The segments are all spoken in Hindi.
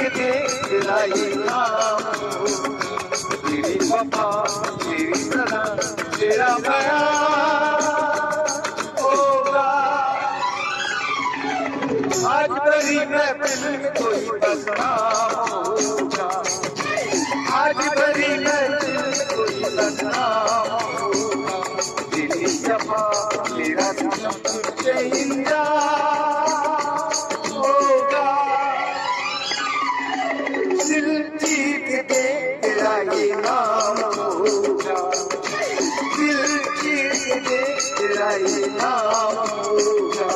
तेरा ये नाम तेरी वफा तेरी सदा तेरा बयान होगा। आज बड़ी महफिल में कोई बदनाम होगा, आज बड़ी महफिल में कोई बदनाम होगा। तेरी वफा तेरा सनम तेरा होगा। दिल जीत के तेरा ये नाम होगा, दिल जीत के तेरा ये नाम होगा।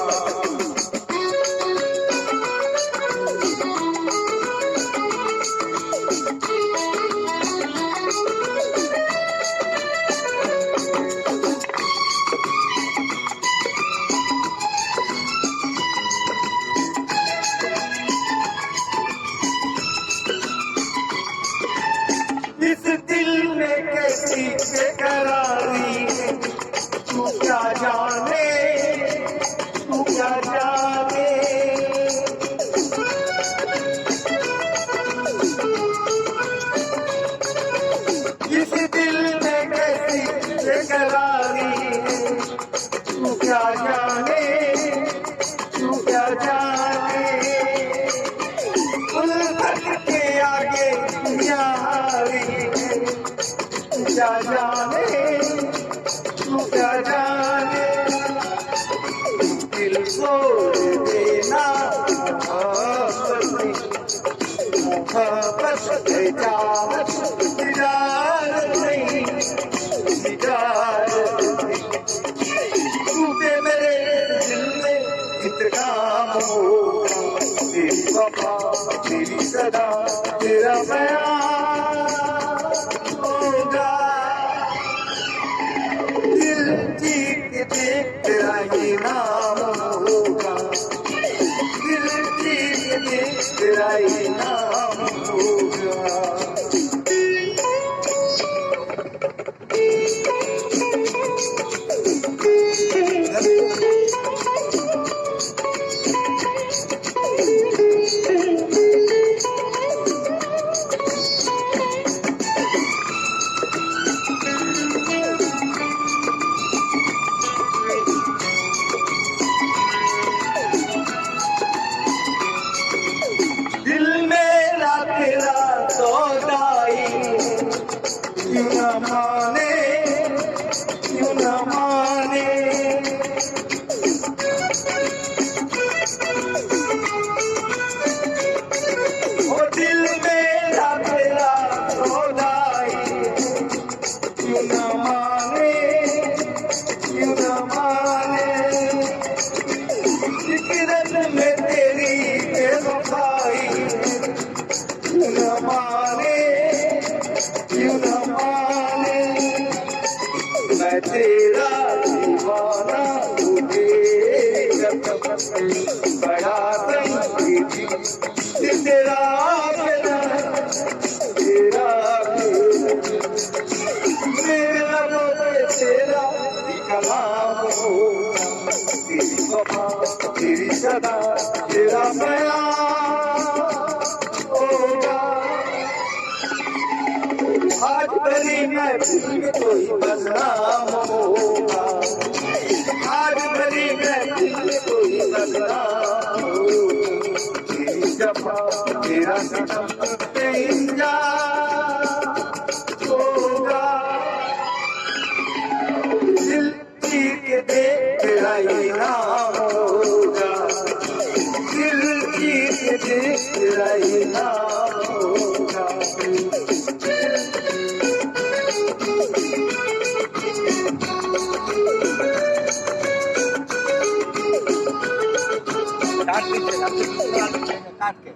इस दिल में कैसी बेकरारी है, तू क्या जाने, तू क्या जाने। इस दिल में कैसी बेकरारी है, तू क्या जाने, तू क्या जाने। उल्फत के आगे दुनिया हारी है, क्या जाने, तू क्या जाने। दिल तोड़ देना मोहब्बत है जात इजाज़त नहीं, इजाज़त नहीं। टूटे मेरे दिल में इंतकाम होगा, तेरी वफा तेरी सदा तेरा बयान होगा। दिल जीत के तेरा ये नाम होगा, दिल जीत के तेरा ये नाम होगा। दिल मेरा तेरा सौदाई, क्यों न माने, क्यों न माने। ओ दिल मेरा तेरा सौदाई, क्यों न माने, क्यों न माने। फिक्रत में तेरी बेवफाई, क्यों न माने, क्यों न माने। मैं तेरा दीवाना हूँ, तेरी कसम बड़ा संगीत तेरा तेरा तेरा मेरे लबों पे तेरा कलाम होगा, तेरी वफा तेरी सदा तेरा बयान होगा। आज बड़ी महफिल में कोई बदनाम होगा, आज बड़ी महफिल में कोई बदनाम होगा। तेरी वफा तेरा सनम तेरा होगा। दिल जीत के तेरा ये नाम होगा, दिल जीत के तेरा ये नाम होगा। काट के